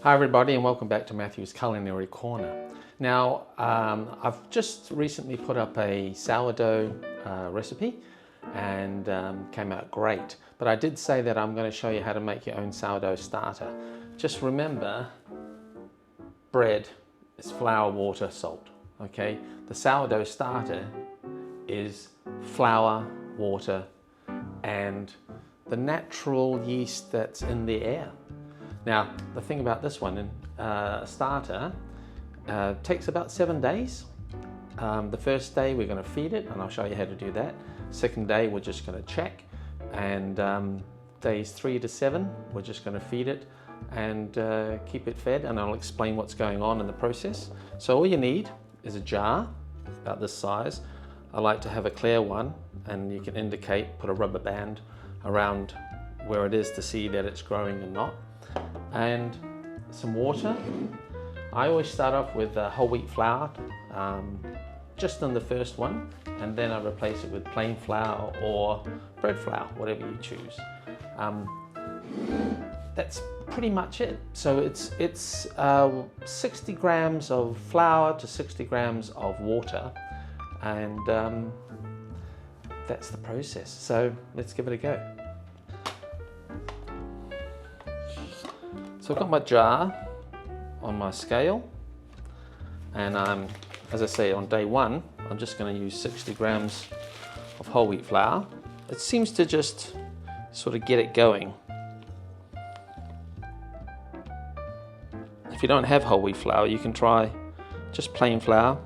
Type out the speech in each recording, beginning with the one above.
Hi everybody and welcome back to Matthew's Culinary Corner. Now I've just recently put up a sourdough recipe and came out great, but I did say that I'm going to show you how to make your own sourdough starter. Just remember, bread is flour, water, salt, okay? The sourdough starter is flour, water and the natural yeast that's in the air. Now, the thing about this one, a starter takes about 7 days. The first day we're going to feed it, and I'll show you how to do that. Second day we're just going to check, and days 3 to 7 we're just going to feed it and keep it fed, and I'll explain what's going on in the process. So all you need is a jar about this size. I like to have a clear one, and you can indicate, put a rubber band around where it is to see that it's growing or not. And some water. I always start off with whole wheat flour, just in the first one, and then I replace it with plain flour or bread flour, whatever you choose. That's pretty much it. So it's 60 grams of flour to 60 grams of water, and that's the process. So let's give it a go. So I've got my jar on my scale, and as I say, on day one, I'm just going to use 60 grams of whole wheat flour. It seems to just sort of get it going. If you don't have whole wheat flour, you can try just plain flour.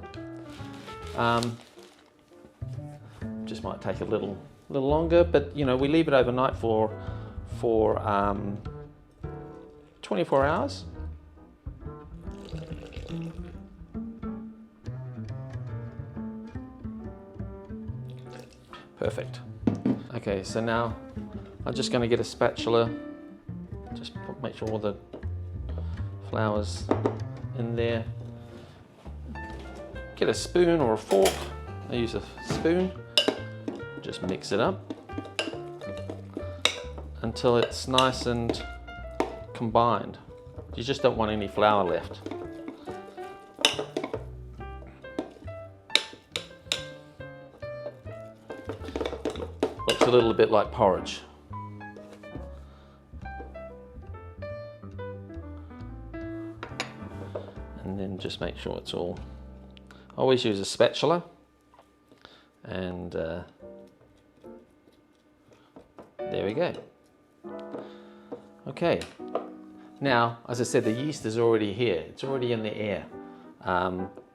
Just might take a little longer, but you know, we leave it overnight for 24 hours. Perfect. Okay, so now I'm just going to get a spatula, just make sure all the flour's in there. Get a spoon or a fork. I use a spoon. Just mix it up until it's nice and combined. You just don't want any flour left. Looks a little bit like porridge. And then just make sure it's all. I always use a spatula, and there we go. Okay. Now, as I said, the yeast is already here. It's already in the air.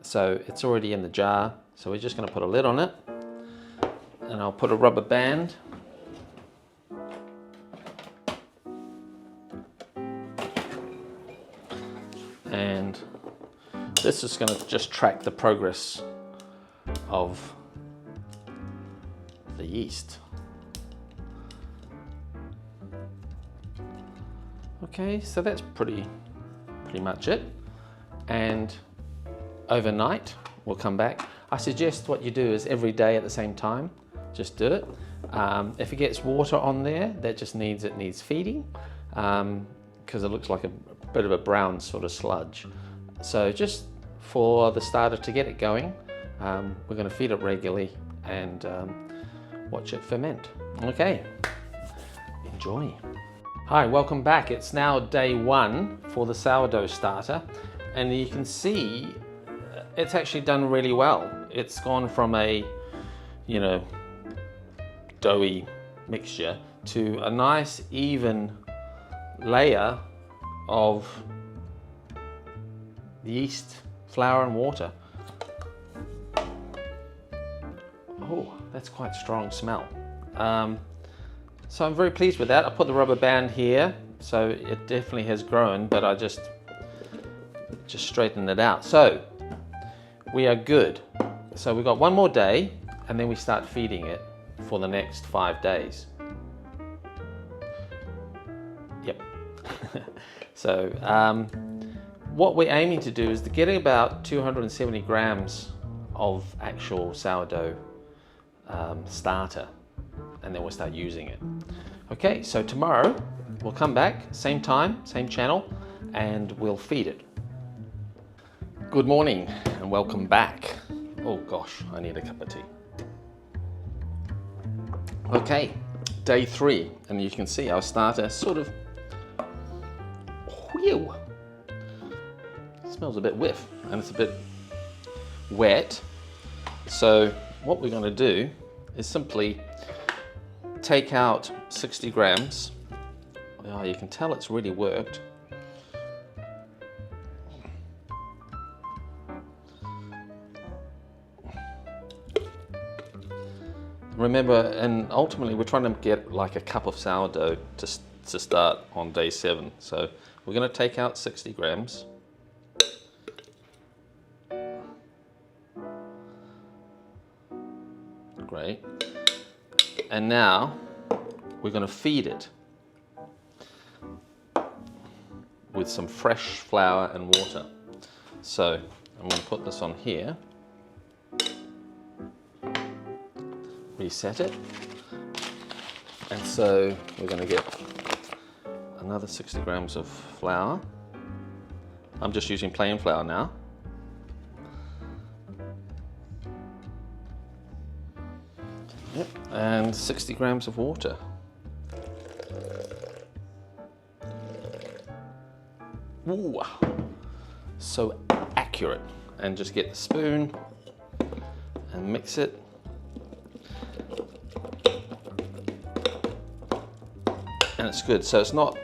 So it's already in the jar. So we're just going to put a lid on it. And I'll put a rubber band. And this is going to just track the progress of the yeast. Okay, so that's pretty much it. And overnight, we'll come back. I suggest what you do is every day at the same time, just do it. If it gets water on there, that just needs feeding, because it looks like a bit of a brown sort of sludge. So just for the starter to get it going, we're going to feed it regularly and watch it ferment. Okay, enjoy. Hi, welcome back. It's now day one for the sourdough starter, and you can see it's actually done really well. It's gone from a, you know, doughy mixture to a nice even layer of yeast, flour and water. Oh, that's quite strong smell. So I'm very pleased with that. I put the rubber band here, so it definitely has grown, but I just straightened it out. So we are good. So we've got one more day, and then we start feeding it for the next 5 days. Yep. So what we're aiming to do is to get about 270 grams of actual sourdough starter, and then we'll start using it. Okay, so tomorrow we'll come back, same time, same channel, and we'll feed it. Good morning and welcome back. Oh gosh, I need a cup of tea. Okay, day 3, and you can see our starter sort of, whew, smells a bit whiff and it's a bit wet. So what we're going to do is simply take out 60 grams. Oh, you can tell it's really worked. Remember, and ultimately we're trying to get like a cup of sourdough to start on day 7. So we're going to take out 60 grams. Great. And now we're going to feed it with some fresh flour and water. So I'm going to put this on here. Reset it, and so we're going to get another 60 grams of flour. I'm just using plain flour now. Yep, and 60 grams of water. Ooh, so accurate. And just get the spoon and mix it. And it's good, so it's not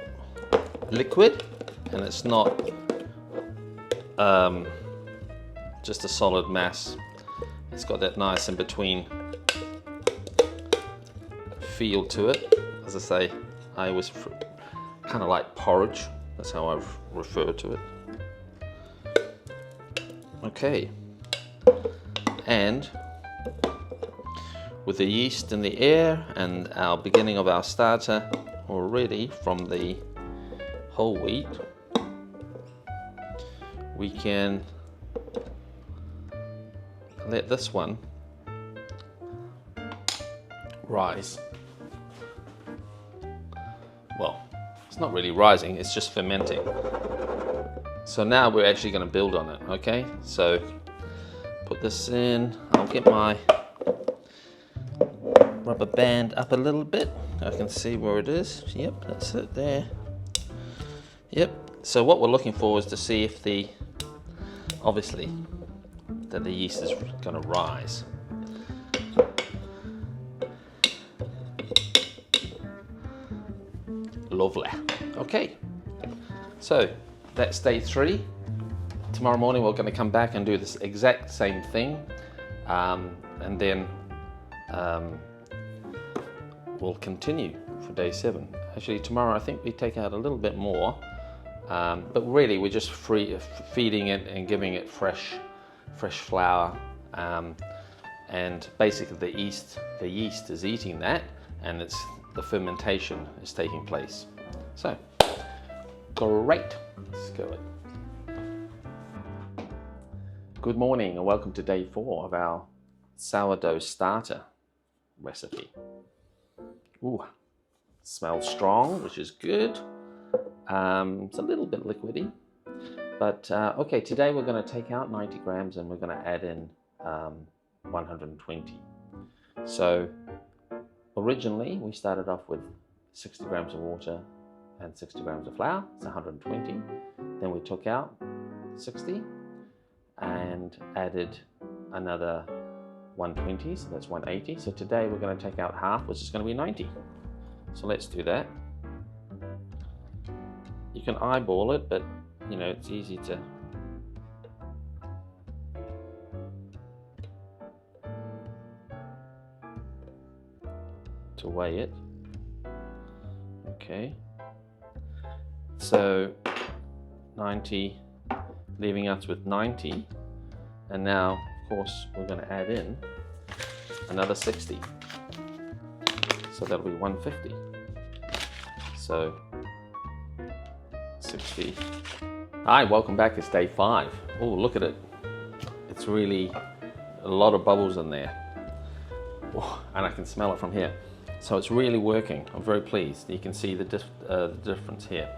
liquid and it's not just a solid mass. It's got that nice in between feel to it. As I say, I always kind of like porridge. That's how I refer to it. Okay, and with the yeast in the air and our beginning of our starter already from the whole wheat, we can let this one rise. Well, it's not really rising, it's just fermenting. So now we're actually going to build on it, okay? So put this in. I'll get my rubber band up a little bit. I can see where it is. Yep, that's it there. Yep. So what we're looking for is to see if obviously, that the yeast is going to rise. Lovely. Okay. So that's day 3. Tomorrow morning we're going to come back and do this exact same thing, and then we'll continue for day 7. Actually, tomorrow I think we take out a little bit more, but really we're just feeding it and giving it fresh flour, and basically the yeast is eating that, and the fermentation is taking place. So great, let's go in. Good morning and welcome to day 4 of our sourdough starter recipe. Ooh, smells strong, which is good. It's a little bit liquidy, but okay, today we're going to take out 90 grams and we're going to add in 120. So originally we started off with 60 grams of water and 60 grams of flour, it's 120. Then we took out 60 and added another 120, so that's 180. So today we're going to take out half, which is going to be 90. So let's do that. You can eyeball it, but you know, it's easy to weigh it. Okay, so 90, leaving us with 90, and now of course we're going to add in another 60, so that'll be 150. So 60. Hi, welcome back. It's day 5. Oh, look at it. It's really a lot of bubbles in there. Oh, and I can smell it from here. So it's really working. I'm very pleased. You can see the difference here.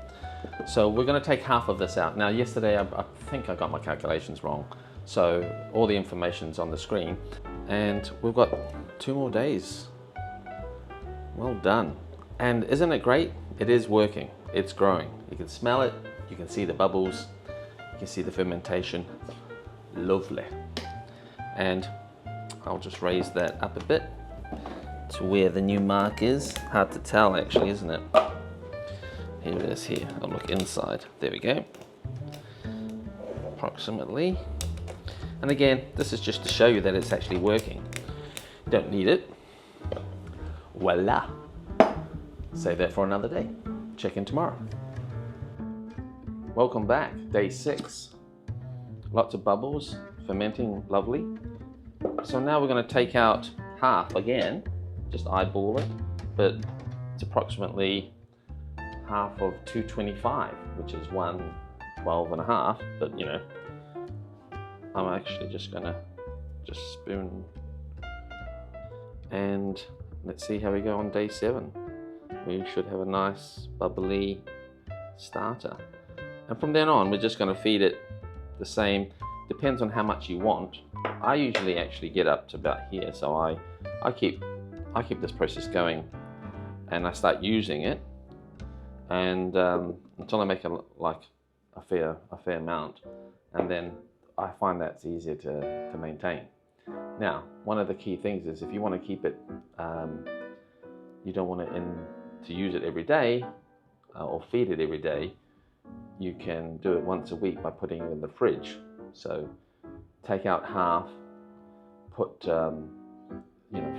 So we're going to take half of this out. Now yesterday I think I got my calculations wrong. So all the information's on the screen. And we've got 2 more days. Well done. And isn't it great? It is working. It's growing. You can smell it. You can see the bubbles. You can see the fermentation. Lovely. And I'll just raise that up a bit to where the new mark is. Hard to tell actually, isn't it? Here it is here. I'll look inside. There we go. Approximately. And again, this is just to show you that it's actually working. You don't need it. Voila. Save that for another day. Check in tomorrow. Welcome back. Day 6. Lots of bubbles, fermenting lovely. So now we're going to take out half again. Just eyeball it, but it's approximately half of 225, which is 112 and a half, but you know, I'm actually just gonna spoon, and let's see how we go on day 7. We should have a nice bubbly starter, and from then on we're just going to feed it the same. Depends on how much you want. I usually actually get up to about here, so I keep this process going, and I start using it, and until I make a fair amount, and then I find that's easier to maintain. Now, one of the key things is if you want to keep it, you don't want to use it every day or feed it every day. You can do it once a week by putting it in the fridge. So take out half, put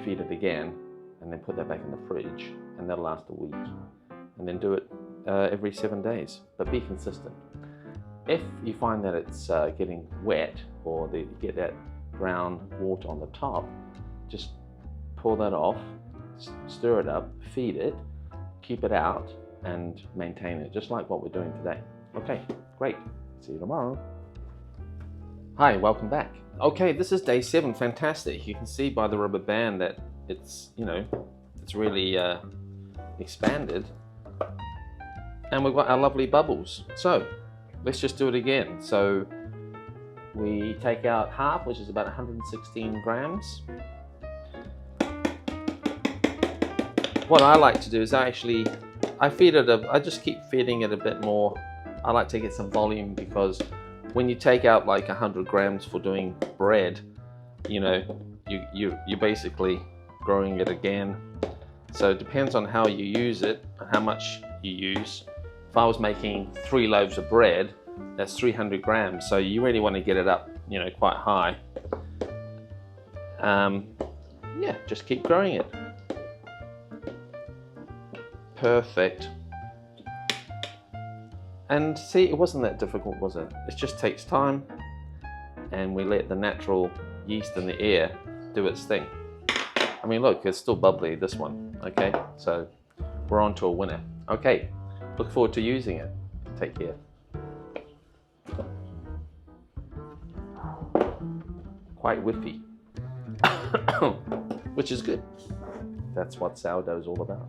feed it again, and then put that back in the fridge, and that'll last a week. And then do it every 7 days, but be consistent. If you find that it's getting wet, or you get that brown water on the top, just pull that off, stir it up, feed it, keep it out, and maintain it, just like what we're doing today. Okay, great. See you tomorrow. Hi, welcome back. Okay, this is day 7. Fantastic. You can see by the rubber band that it's really expanded, and we've got our lovely bubbles. So let's just do it again. So we take out half, which is about 116 grams. What I like to do is I feed it I just keep feeding it a bit more. I like to get some volume, because when you take out like 100 grams for doing bread, you're basically growing it again. So it depends on how you use it and how much you use. If I was making 3 loaves of bread, that's 300 grams. So you really want to get it up, quite high. Yeah, just keep growing it. Perfect. And see, it wasn't that difficult, was it? It just takes time, and we let the natural yeast in the air do its thing. I mean, look, it's still bubbly, this one, okay? So we're on to a winner. Okay, look forward to using it. Take care. Quite whiffy, which is good. That's what sourdough is all about.